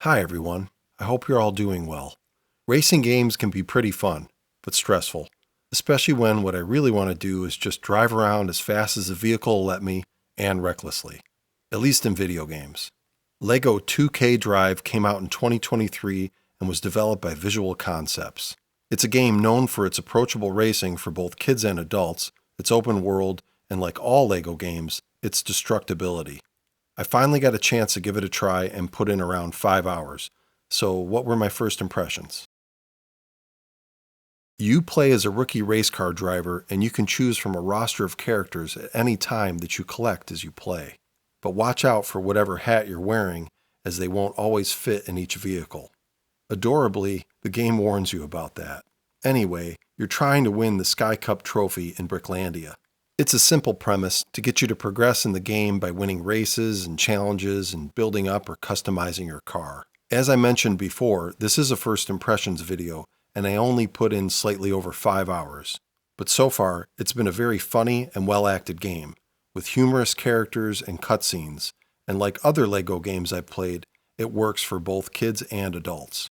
Hi everyone, I hope you're all doing well. Racing games can be pretty fun, but stressful, especially when what I really want to do is just drive around as fast as the vehicle will let me and recklessly, at least in video games. LEGO 2K Drive came out in 2023 and was developed by Visual Concepts. It's a game known for its approachable racing for both kids and adults, its open world, and like all LEGO games, its destructibility. I finally got a chance to give it a try and put in around 5 hours. So what were my first impressions? You play as a rookie race car driver and you can choose from a roster of characters at any time that you collect as you play. But watch out for whatever hat you're wearing, as they won't always fit in each vehicle. Adorably, the game warns you about that. Anyway, you're trying to win the Sky Cup trophy in Bricklandia. It's a simple premise to get you to progress in the game by winning races and challenges and building up or customizing your car. As I mentioned before, this is a first impressions video, and I only put in slightly over 5 hours. But so far, it's been a very funny and well-acted game, with humorous characters and cutscenes, and like other LEGO games I've played, it works for both kids and adults.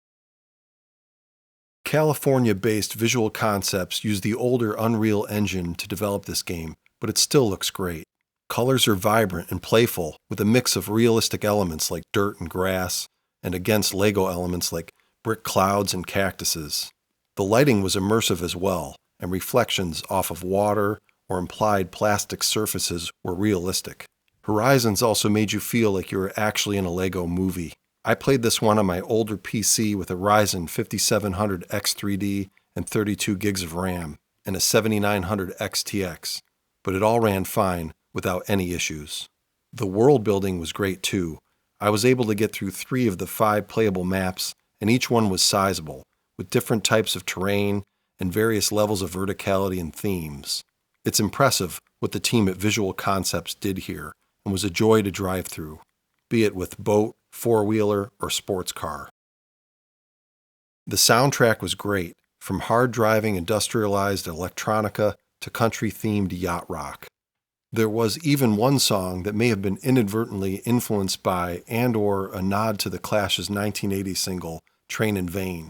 California-based Visual Concepts used the older Unreal Engine to develop this game, but it still looks great. Colors are vibrant and playful, with a mix of realistic elements like dirt and grass, and against LEGO elements like brick clouds and cactuses. The lighting was immersive as well, and reflections off of water or implied plastic surfaces were realistic. Horizons also made you feel like you were actually in a LEGO movie. I played this one on my older PC with a Ryzen 5700 X3D and 32 gigs of RAM, and a 7900 XTX, but it all ran fine without any issues. The world building was great too. I was able to get through 3 of the 5 playable maps, and each one was sizable, with different types of terrain and various levels of verticality and themes. It's impressive what the team at Visual Concepts did here, and was a joy to drive through, be it with boat, four-wheeler, or sports car. The soundtrack was great, from hard-driving industrialized electronica to country-themed yacht rock. There was even one song that may have been inadvertently influenced by and/or a nod to the Clash's 1980 single, Train in Vain.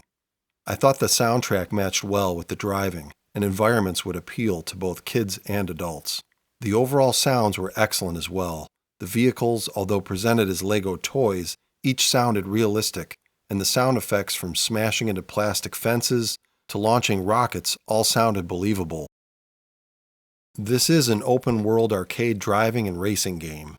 I thought the soundtrack matched well with the driving, and environments would appeal to both kids and adults. The overall sounds were excellent as well. The vehicles, although presented as LEGO toys, each sounded realistic, and the sound effects from smashing into plastic fences to launching rockets all sounded believable. This is an open-world arcade driving and racing game,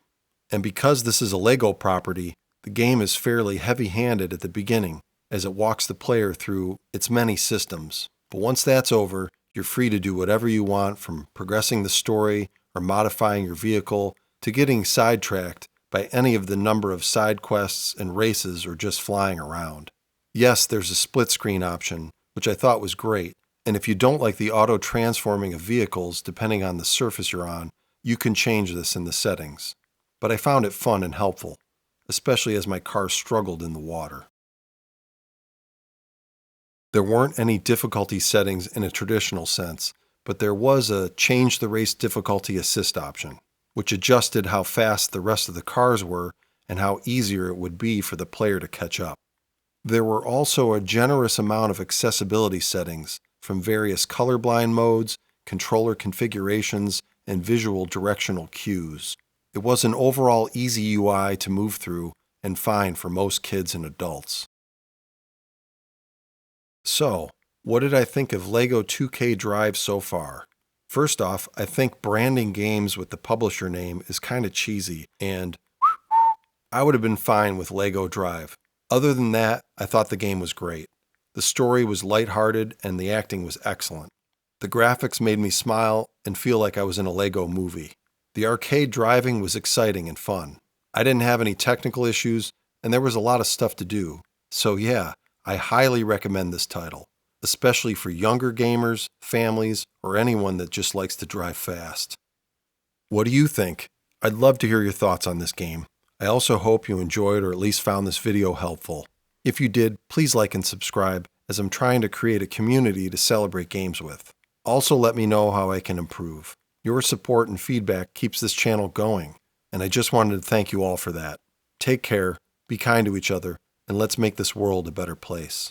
and because this is a LEGO property, the game is fairly heavy-handed at the beginning as it walks the player through its many systems. But once that's over, you're free to do whatever you want, from progressing the story or modifying your vehicle to getting sidetracked by any of the number of side quests and races or just flying around. Yes, there's a split screen option, which I thought was great, and if you don't like the auto-transforming of vehicles depending on the surface you're on, you can change this in the settings. But I found it fun and helpful, especially as my car struggled in the water. There weren't any difficulty settings in a traditional sense, but there was a change the race difficulty assist option, which adjusted how fast the rest of the cars were and how easier it would be for the player to catch up. There were also a generous amount of accessibility settings, from various colorblind modes, controller configurations, and visual directional cues. It was an overall easy UI to move through and fine for most kids and adults. So, what did I think of LEGO 2K Drive so far? First off, I think branding games with the publisher name is kind of cheesy, and I would have been fine with LEGO Drive. Other than that, I thought the game was great. The story was lighthearted and the acting was excellent. The graphics made me smile and feel like I was in a LEGO movie. The arcade driving was exciting and fun. I didn't have any technical issues, and there was a lot of stuff to do. So yeah, I highly recommend this title, especially for younger gamers, families, or anyone that just likes to drive fast. What do you think? I'd love to hear your thoughts on this game. I also hope you enjoyed or at least found this video helpful. If you did, please like and subscribe, as I'm trying to create a community to celebrate games with. Also let me know how I can improve. Your support and feedback keeps this channel going, and I just wanted to thank you all for that. Take care, be kind to each other, and let's make this world a better place.